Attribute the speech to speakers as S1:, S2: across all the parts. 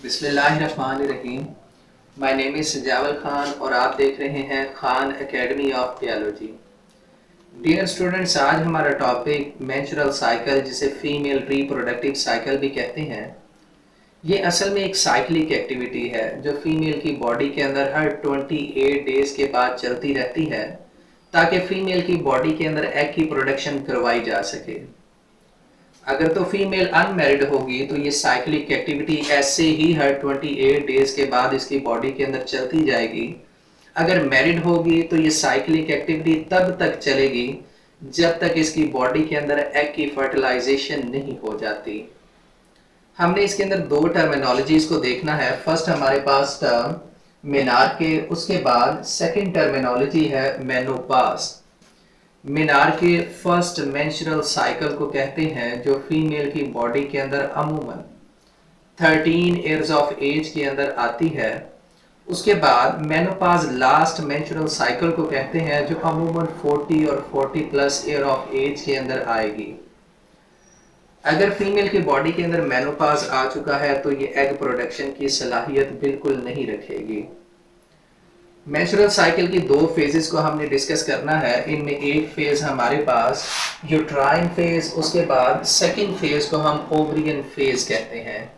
S1: बिस्मिल्लाहिर्रहमानिर्रहीम। My name is सजावल खान और आप देख रहे हैं Khan academy of biology. Dear students, आज हमारा टॉपिक मेंस्ट्रुअल साइकिल, जिसे फीमेल रिप्रोडक्टिव साइकिल भी कहते हैं। ये असल में एक साइक्लिक एक्टिविटी है जो फीमेल की बॉडी के अंदर हर 28 डेज के बाद चलती रहती है, ताकि फीमेल की बॉडी के अंदर एग की प्रोडक्शन करवाई जा सके। अगर तो फीमेल अनमैरिड होगी तो ये साइक्लिक एक्टिविटी ऐसे ही हर 28 डेज के बाद इसकी बॉडी के अंदर चलती जाएगी। अगर मैरिड होगी तो ये साइक्लिक एक्टिविटी तब तक चलेगी जब तक इसकी बॉडी के अंदर एग की फर्टिलाइजेशन नहीं हो जाती। हमने इसके अंदर दो टर्मिनोलॉजीज को देखना है। फर्स्ट हमारे पास टर्म मेनार्के, उसके बाद सेकंड टर्मिनोलॉजी है मेनोपाज। मीनार के फर्स्ट मेंस्ट्रुअल साइकिल को कहते हैं, जो फीमेल की बॉडी के अंदर अमूमन 13 इयर्स ऑफ एज के अंदर आती है। उसके बाद मेनोपाज लास्ट मेंस्ट्रुअल साइकिल को कहते हैं, जो अमूमन 40 और 40 प्लस ईयर ऑफ एज के अंदर आएगी। अगर फीमेल की बॉडी के अंदर मेनोपाज आ चुका है तो ये एग प्रोडक्शन की सलाहियत बिल्कुल नहीं रखेगी। मेंस्ट्रुअल साइकिल की दो फेजेस को हमने डिस्कस करना है। इनमें एक फेज हमारे पास यूट्राइन फेज, उसके बाद सेकंड फेज को हम ओवरियन फेज कहते हैं।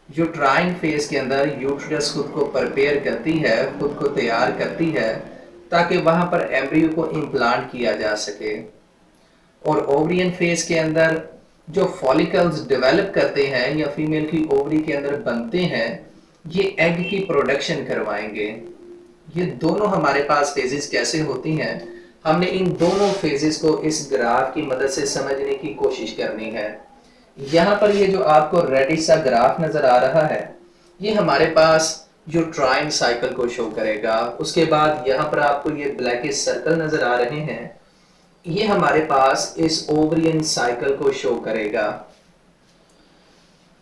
S1: यूट्राइन फेज के अंदर यूट्रस खुद को प्रिपेयर करती है, खुद को तैयार करती है ताकि वहां पर एम्ब्रियो को इम्प्लांट किया जा सके। और ओवरियन फेज के अंदर जो फॉलिकल्स डेवलप करते हैं या फीमेल की ओवरी के अंदर बनते हैं, ये एग की प्रोडक्शन करवाएंगे। ये दोनों हमारे पास फेजेस कैसे होती हैं, हमने इन दोनों फेजेस को इस ग्राफ की मदद से समझने की कोशिश करनी है। यहाँ पर ये जो आपको रेडिश सा ग्राफ नजर आ रहा है, ये हमारे पास यूट्राइन साइकिल को शो करेगा। उसके बाद यहाँ पर आपको ये ब्लैकिश सर्कल नजर आ रहे हैं, ये हमारे पास इस ओवरियन साइकिल को शो करेगा।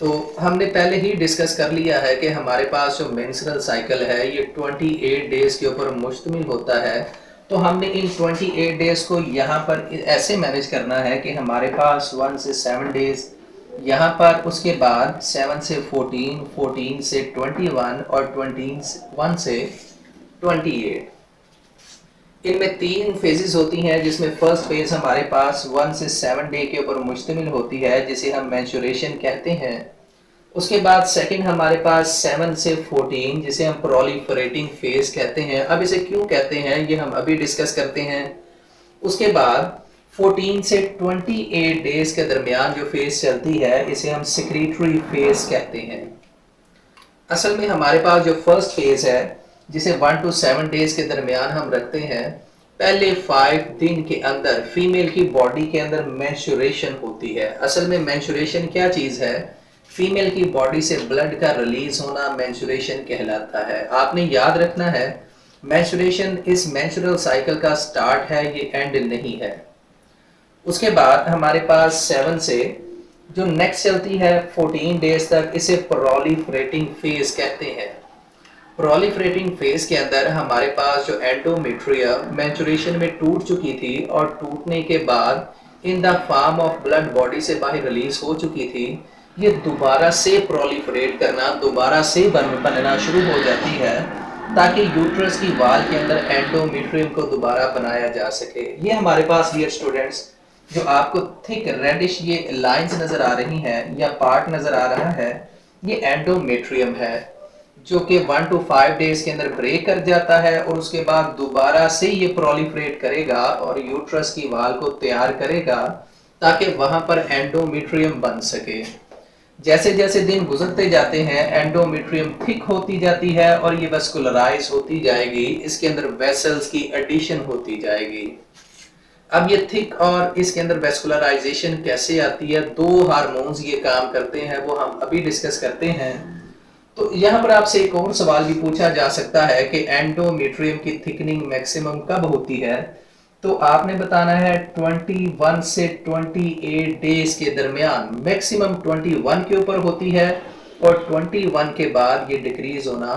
S1: तो हमने पहले ही डिस्कस कर लिया है कि हमारे पास जो मेंस्ट्रुअल साइकिल है ये 28 डेज के ऊपर मुश्तमिल होता है। तो हमने इन 28 डेज को यहाँ पर ऐसे मैनेज करना है कि हमारे पास 1 से 7 डेज यहाँ पर, उसके बाद 7 से 14, 14 से 21 और 21 से 28। इनमें तीन फेजेस होती हैं, जिसमें फर्स्ट फेज हमारे पास 1 से 7 डे के ऊपर मुश्तमिल होती है, जिसे हम मेंस्ट्रुएशन कहते हैं। उसके बाद सेकंड हमारे पास 7 से 14, जिसे हम प्रोलिफरेटिंग फेज कहते हैं। अब इसे क्यों कहते हैं ये हम अभी डिस्कस करते हैं। उसके बाद 14 से 28 डेज के दरमियान जो फेज चलती है, इसे हम सेक्रेटरी फेज कहते हैं। असल में हमारे पास जो फर्स्ट फेज है, जिसे 1 to 7 डेज के दरमियान हम रखते हैं, पहले 5 दिन के अंदर फीमेल की बॉडी के अंदर मेंस्ट्रुएशन होती है। असल में मेंस्ट्रुएशन क्या चीज़ है, फीमेल की बॉडी से ब्लड का रिलीज होना मेंस्ट्रुएशन कहलाता है। आपने याद रखना है, मेंस्ट्रुएशन इस मेंस्ट्रुअल साइकिल का स्टार्ट है, ये एंड नहीं है। उसके बाद हमारे पास 7 से जो नेक्स्ट चलती है 14 डेज तक, इसे प्रोलिफरेटिंग फेज कहते हैं। प्रोलिफरेटिंग फेज के अंदर हमारे पास जो एंडोमेट्रियम मेंस्ट्रुएशन में टूट चुकी थी और टूटने के बाद in the form of blood body से बाहर रिलीज हो चुकी थी, ये दोबारा से प्रोलिफरेट करना, दोबारा से बनना शुरू हो जाती है, ताकि यूट्रस की वाल के अंदर एंडोमेट्रियम को दोबारा बनाया जा सके। ये हमारे पास डियर स्टूडेंट्स, जो आपको थिक रेडिश ये लाइंस नजर आ रही हैं या पार्ट नजर आ रहा है, ये एंडोमेट्रियम है, जो कि 1 to 5 डेज के अंदर ब्रेक कर जाता है और उसके बाद दोबारा से ये प्रोलिफरेट करेगा और यूट्रस की वाल को तैयार करेगा, ताकि वहां पर एंडोमेट्रियम बन सके। जैसे जैसे दिन गुजरते जाते हैं, एंडोमेट्रियम थिक होती जाती है और ये वैस्कुलराइज होती जाएगी, इसके अंदर वेसल्स की एडिशन होती जाएगी। अब ये थिक और इसके अंदर वैस्कुलराइजेशन कैसे आती है, दो हार्मोन्स ये काम करते हैं, वो हम अभी डिस्कस करते हैं। तो यहाँ पर आपसे एक और सवाल भी पूछा जा सकता है कि एंडोमेट्रियम की थिकनिंग मैक्सिमम कब होती है, तो आपने बताना है 21 से 28 डेज के दरमियान। मैक्सिमम 21 के ऊपर होती है और 21 के बाद ये डिक्रीज होना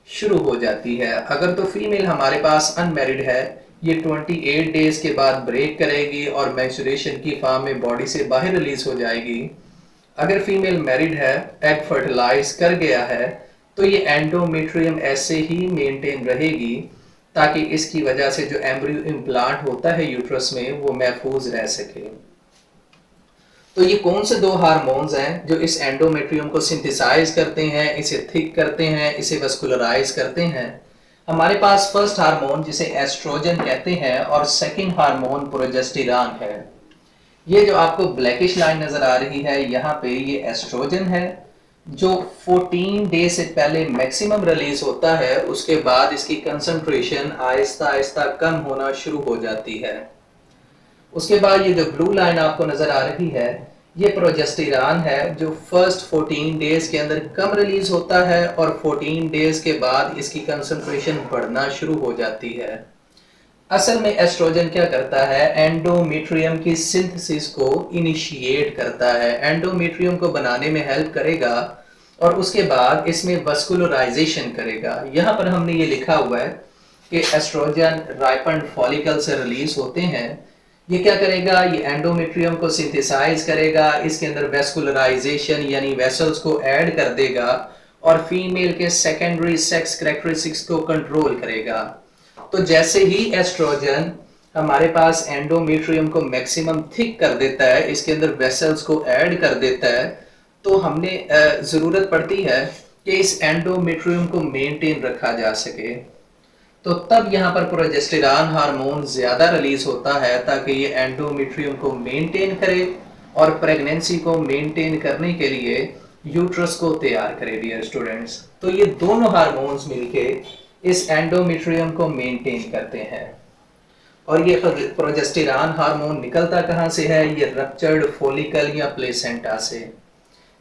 S1: शुरू हो जाती है। अगर तो फीमेल हमारे पास अनमैरिड है, ये 28 डेज के बाद ब्रेक करेगी और मेंस्ट्रुएशन की फॉर्म में बॉडी से बाहर रिलीज हो जाएगी। अगर फीमेल मैरिड है, एग फर्टिलाइज कर गया है, तो ये एंडोमेट्रियम ऐसे ही मेंटेन रहेगी ताकि इसकी वजह से जो एम्ब्रियो इम्प्लांट होता है यूट्रस में वो महफूज रह सके। तो ये कौन से दो हार्मोन्स हैं जो इस एंडोमेट्रियम को सिंथेसाइज करते हैं, इसे थिक करते हैं, इसे वस्कुलराइज करते हैं? हमारे पास फर्स्ट हार्मोन जिसे एस्ट्रोजन कहते हैं और सेकंड हार्मोन प्रोजेस्टेरॉन है। ये जो आपको ब्लैकिश लाइन नजर आ रही है यहाँ पे, ये एस्ट्रोजन है जो 14 डे से पहले मैक्सिमम रिलीज होता है, उसके बाद इसकी कंसंट्रेशन आहिस्ता आहिस्ता कम होना शुरू हो जाती है। उसके बाद ये जो ब्लू लाइन आपको नजर आ रही है, ये प्रोजेस्टेरॉन है जो फर्स्ट 14 डेज के अंदर कम रिलीज होता है और 14 डेज के बाद इसकी कंसंट्रेशन बढ़ना शुरू हो जाती है। असल में एस्ट्रोजन क्या करता है, एंडोमेट्रियम की सिंथेसिस को इनिशिएट करता है, एंडोमेट्रियम को बनाने में हेल्प करेगा और उसके बाद इसमें वस्कुलराइजेशन करेगा। यहाँ पर हमने ये लिखा हुआ है कि एस्ट्रोजन राइपन्ड फॉलिकल से रिलीज होते हैं। ये क्या करेगा, ये एंडोमेट्रियम को सिंथेसाइज करेगा, इसके अंदर वेस्कुलराइजेशन यानी वेसल्स को ऐड कर देगा और फीमेल के सेकेंडरी सेक्स कैरेक्टरिस्टिक्स को कंट्रोल करेगा। तो जैसे ही एस्ट्रोजन हमारे पास एंडोमेट्रियम को मैक्सिमम थिक कर देता है, इसके अंदर वेसल्स को ऐड कर देता है, तो हमने जरूरत पड़ती है कि इस एंडोमेट्रियम को मेंटेन रखा जा सके। तो तब यहाँ पर प्रोजेस्टेरॉन हार्मोन ज्यादा रिलीज होता है ताकि ये एंडोमेट्रियम को मेंटेन करे और प्रेगनेंसी को मेंटेन करने के लिए यूट्रस को तैयार करे डियर स्टूडेंट्स। तो ये दोनों हार्मोन्स मिलके इस एंडोमेट्रियम को मेंटेन करते हैं। और ये प्रोजेस्टेरॉन हार्मोन निकलता कहाँ से है, ये रप्चर्ड फॉलिकल या प्लेसेंटा से।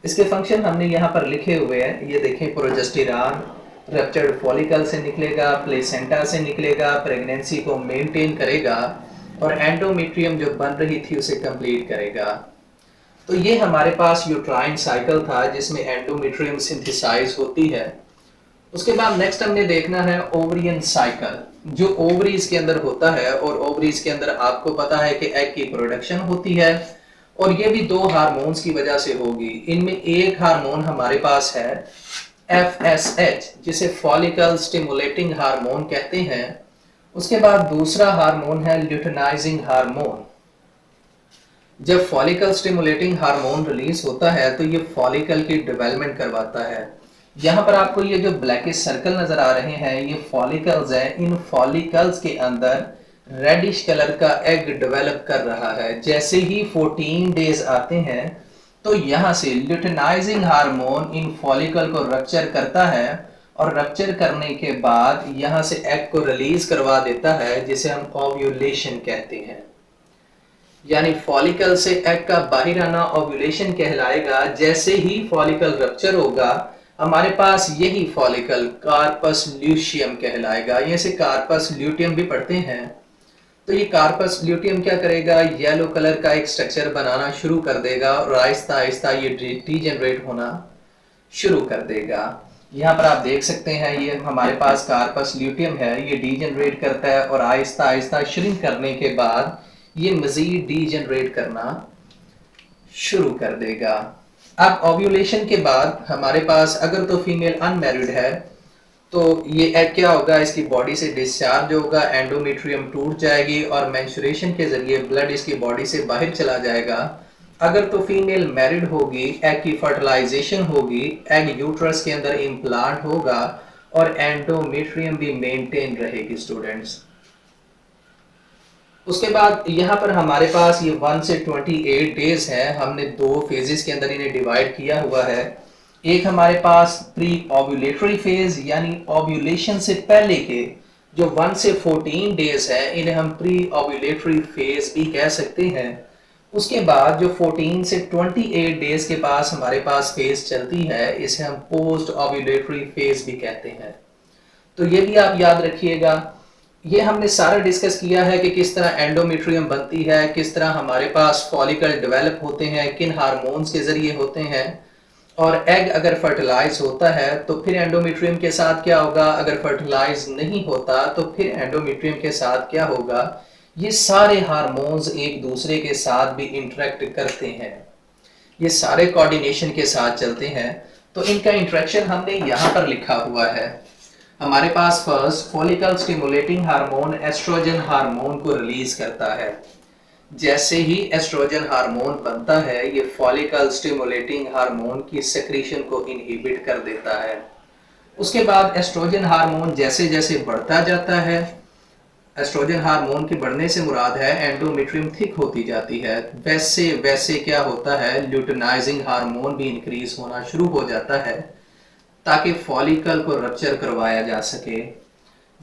S1: इसके फंक्शन हमने यहाँ पर लिखे हुए हैं, ये देखें, प्रोजेस्टेरॉन रप्चर्ड फॉलिकल से निकलेगा, प्लेसेंटा से निकलेगा, प्रेगनेंसी को मेंटेन करेगा और एंडोमेट्रियम जो बन रही थी उसे कंप्लीट करेगा। तो ये हमारे पास यूट्राइन साइकिल था जिसमें एंडोमेट्रियम सिंथेसाइज होती है। उसके बाद नेक्स्ट हमने देखना है ओवरियन साइकिल, जो ओवरीज के अंदर होता है। और ओवरीज के अंदर आपको पता है कि एग की प्रोडक्शन होती है और ये भी दो हार्मोन्स की वजह से होगी। इनमें एक हार्मोन हमारे पास है FSH जिसे फॉलिकल स्टिमुलेटिंग हार्मोन कहते हैं। उसके बाद दूसरा हार्मोन है ल्यूटेनाइजिंग हार्मोन। जब फॉलिकल स्टिमुलेटिंग हार्मोन रिलीज होता है तो ये फॉलिकल की डेवलपमेंट करवाता है। यहाँ पर आपको ये जो ब्लैकिश सर्कल नजर आ रहे हैं, ये फॉलिकल्स हैं। इन फॉलिकल्स के अंदर रेडिश कलर का एग डेवलप कर रहा है। जैसे ही 14 डेज आते हैं तो यहाँ से ल्यूटेनाइजिंग हार्मोन इन फॉलिकल को रप्चर करता है और रप्चर करने के बाद यहाँ से एग को रिलीज करवा देता है, जिसे हम ओव्यूलेशन कहते हैं। यानी फॉलिकल से एग का बाहर आना ओव्यूलेशन कहलाएगा। जैसे ही फॉलिकल रप्चर होगा हमारे पास यही फॉलिकल कार्पस ल्यूशियम कहलाएगा। ये से कार्पस ल्यूटियम भी पढ़ते हैं। तो ये कार्पस ल्यूटियम क्या करेगा, येलो कलर का एक स्ट्रक्चर बनाना शुरू कर देगा और आहिस्ता आहिस्ता ये डीजेनरेट होना शुरू कर देगा। यहाँ पर आप देख सकते हैं ये हमारे पास कार्पस ल्यूटियम है, ये डीजेनरेट करता है और आहिस्ता आहिस्ता श्रिंक करने के बाद ये मजीद डीजेनरेट करना शुरू कर देगा। अब ओव्यूलेशन के बाद हमारे पास अगर तो फीमेल अनमैरिड है तो ये एग क्या होगा, इसकी बॉडी से डिस्चार्ज होगा, एंडोमेट्रियम टूट जाएगी और मेंस्ट्रुएशन के जरिए ब्लड इसकी बॉडी से बाहर चला जाएगा। अगर तो फीमेल मैरिड होगी, एग की फर्टिलाइजेशन होगी, एग यूट्रस के अंदर इम्प्लांट होगा और एंडोमेट्रियम भी मेंटेन रहेगी स्टूडेंट्स। उसके बाद यहाँ पर हमारे पास ये 1 से 28 डेज है। हमने दो फेजेस के अंदर इन्हें डिवाइड किया हुआ है। एक हमारे पास प्री ओव्यूलेटरी फेज यानी ओव्यूलेशन से पहले के जो 1 से 14 डेज है, इन्हें हम प्री ओव्यूलेटरी फेज भी कह सकते हैं। उसके बाद जो 14 से 28 डेज के पास हमारे पास फेज चलती है, इसे हम पोस्ट ओव्यूलेटरी फेज भी कहते हैं। तो ये भी आप याद रखिएगा। ये हमने सारा डिस्कस किया है कि किस तरह एंडोमेट्रियम बनती है, किस तरह हमारे पास फॉलिकल डेवलप होते हैं, किन हार्मोन्स के जरिए होते हैं, और एग अगर फर्टिलाइज होता है तो फिर एंडोमेट्रियम के साथ क्या होगा, अगर फर्टिलाइज नहीं होता तो फिर एंडोमेट्रियम के साथ क्या होगा। ये सारे हार्मोन्स एक दूसरे के साथ भी इंटरेक्ट करते हैं। ये सारे कोऑर्डिनेशन के साथ चलते हैं। तो इनका इंट्रैक्शन हमने यहाँ पर लिखा हुआ है। हमारे पास first follicle stimulating hormone oestrogen hormone को रिलीज करता है। जैसे ही एस्ट्रोजन हार्मोन बनता है, ये फॉलिकल स्टिमुलेटिंग हार्मोन की सेक्रीशन को इनहिबिट कर देता है। उसके बाद एस्ट्रोजन हार्मोन जैसे जैसे बढ़ता जाता है, एस्ट्रोजन हार्मोन के बढ़ने से मुराद है एंडोमेट्रियम थिक होती जाती है, वैसे वैसे क्या होता है, ल्यूटिनाइजिंग हार्मोन भी इंक्रीज होना शुरू हो जाता है ताकि फॉलिकल को रप्चर करवाया जा सके।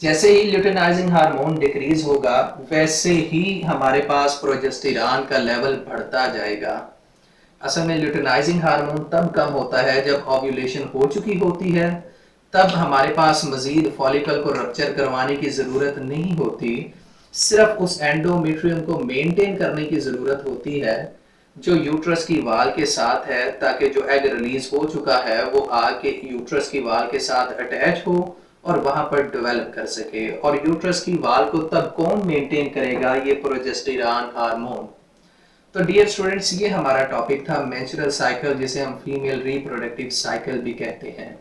S1: जैसे ही ल्यूटिनाइजिंग हार्मोन डिक्रीज होगा, वैसे ही हमारे पास प्रोजेस्टेरॉन का लेवल बढ़ता जाएगा। असल में ल्यूटिनाइजिंग हार्मोन तब कम होता है जब ओव्यूलेशन हो चुकी होती है, तब हमारे पास मजीद फॉलिकल को रप्चर करवाने की ज़रूरत नहीं होती, सिर्फ उस एंडोमेट्रियम को मेंटेन करने की ज़रूरत होती है जो यूट्रस की वाल के साथ है, ताकि जो एग रिलीज हो चुका है वो आके यूट्रस की वाल के साथ अटैच हो और वहां पर डेवलप कर सके। और यूट्रस की वाल को तब कौन मेंटेन करेगा? ये प्रोजेस्टेरॉन हार्मोन। तो डियर स्टूडेंट्स, ये हमारा टॉपिक था मेंस्ट्रुअल साइकिल, जिसे हम फीमेल रिप्रोडक्टिव साइकिल भी कहते हैं।